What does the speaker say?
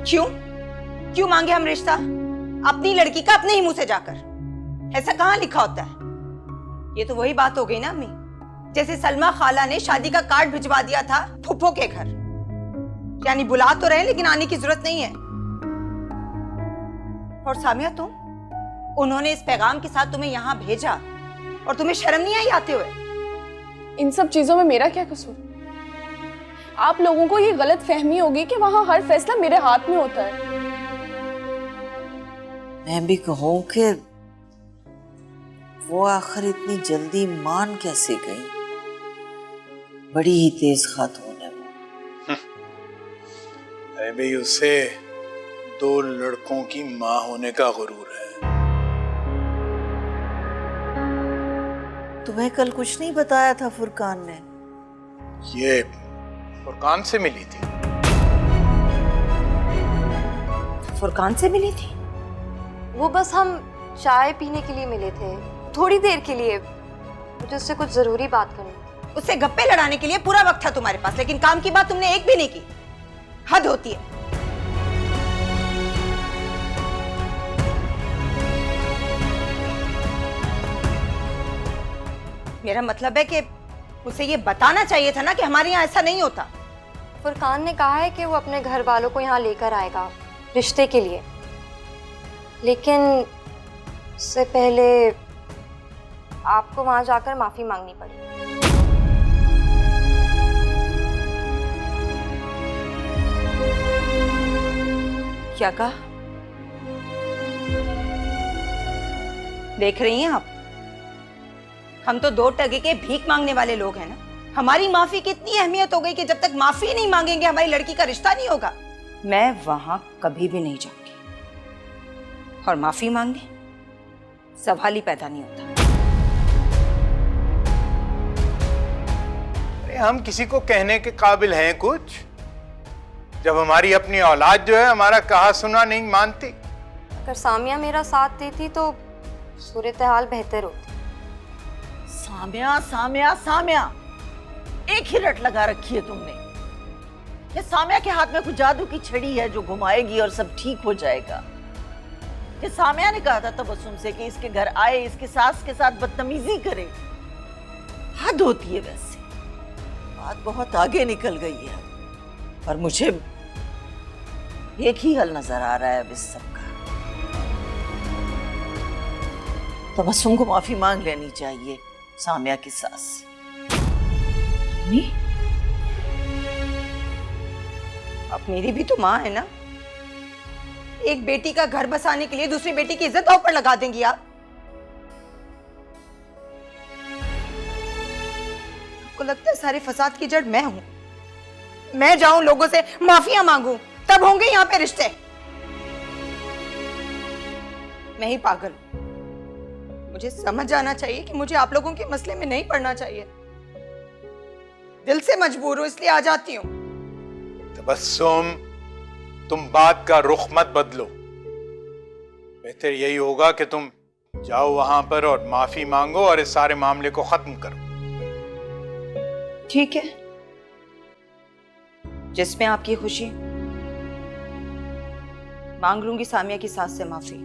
क्यों क्यों मांगे हम रिश्ता अपनी लड़की का अपने ही मुंह से जाकर? ऐसा कहाँ लिखा होता है? ये तो वही बात हो गई ना अम्मी, जैसे सलमा खाला ने शादी का कार्ड भिजवा दिया था फुफ्फो के घर। यानी बुला तो रहे लेकिन आने की जरूरत नहीं है। और सामिया उन्होंने इस पैगाम के साथ तुम्हें यहाँ भेजा और तुम्हें शर्म नहीं आई आते हुए? इन सब चीजों में मेरा क्या कसूर? आप लोगों को ये गलत फहमी होगी कि वहां हर फैसला मेरे हाथ में होता है। मैं भी कहूँ कि वो आखिर इतनी जल्दी मान कैसे गई? बड़ी ही तेज खातून है वो। भाई उसे 2 लड़कों की माँ होने का गुरूर है। तुम्हें कल कुछ नहीं बताया था फुरकान ने? ये फुरकान से मिली थी। फुरकान से मिली थी? वो बस हम चाय पीने के लिए मिले थे, थोड़ी देर के लिए। मुझे उससे कुछ जरूरी बात करनी थी। उससे गप्पे लड़ाने के लिए पूरा वक्त था तुम्हारे पास, लेकिन काम की बात तुमने एक भी नहीं की। हद होती है। मेरा मतलब है कि उसे ये बताना चाहिए था ना कि हमारे यहाँ ऐसा नहीं होता। फुरकान ने कहा है कि वो अपने घर वालों को यहाँ लेकर आएगा रिश्ते के लिए, लेकिन उससे पहले आपको वहां जाकर माफी मांगनी पड़ी। क्या कहा? देख रही हैं आप, हम तो 2 टके के भीख मांगने वाले लोग हैं ना। हमारी माफी की इतनी अहमियत हो गई कि जब तक माफी नहीं मांगेंगे हमारी लड़की का रिश्ता नहीं होगा। मैं वहां कभी भी नहीं जाऊंगी, और माफी मांगने सवाल ही पैदा नहीं होता। अरे हम किसी को कहने के काबिल हैं कुछ, जब हमारी अपनी औलाद जो है हमारा कहा सुना नहीं मानती? अगर सामिया मेरा साथ देती तो सूरत हाल बेहतर होती। सामिया सामिया सामिया, एक ही रट लगा रखी है तुमने। ये सामिया के हाथ में कुछ जादू की छड़ी है जो घुमाएगी और सब ठीक हो जाएगा। ये सामिया ने कहा था तबस्सुम से कि इसके घर आए, इसके सास के साथ बदतमीजी करे। हद होती है वैसे। बात बहुत आगे निकल गई है और मुझे एक ही हल नजर आ रहा है अब इस सब का। तबस्सुम को माफी मांग लेनी चाहिए सामिया की सास से। अब मेरी भी तो माँ है ना। एक बेटी का घर बसाने के लिए दूसरी बेटी की इज्जत दांव पर लगा देंगी आप? आपको लगता है सारे फसाद की जड़ मैं हूं? मैं जाऊं लोगों से माफिया मांगूं, तब होंगे यहाँ पे रिश्ते? मैं ही पागल हूं। मुझे समझ आना चाहिए कि मुझे आप लोगों के मसले में नहीं पड़ना चाहिए। दिल से मजबूर हूं इसलिए आ जाती हूँ। तबस्सुम, तुम बात का रुख मत बदलो। बेहतर यही होगा कि तुम जाओ वहां पर और माफी मांगो और इस सारे मामले को खत्म करो। ठीक है, जिसमें आपकी खुशी। मांग लूंगी सामिया की सास से माफी।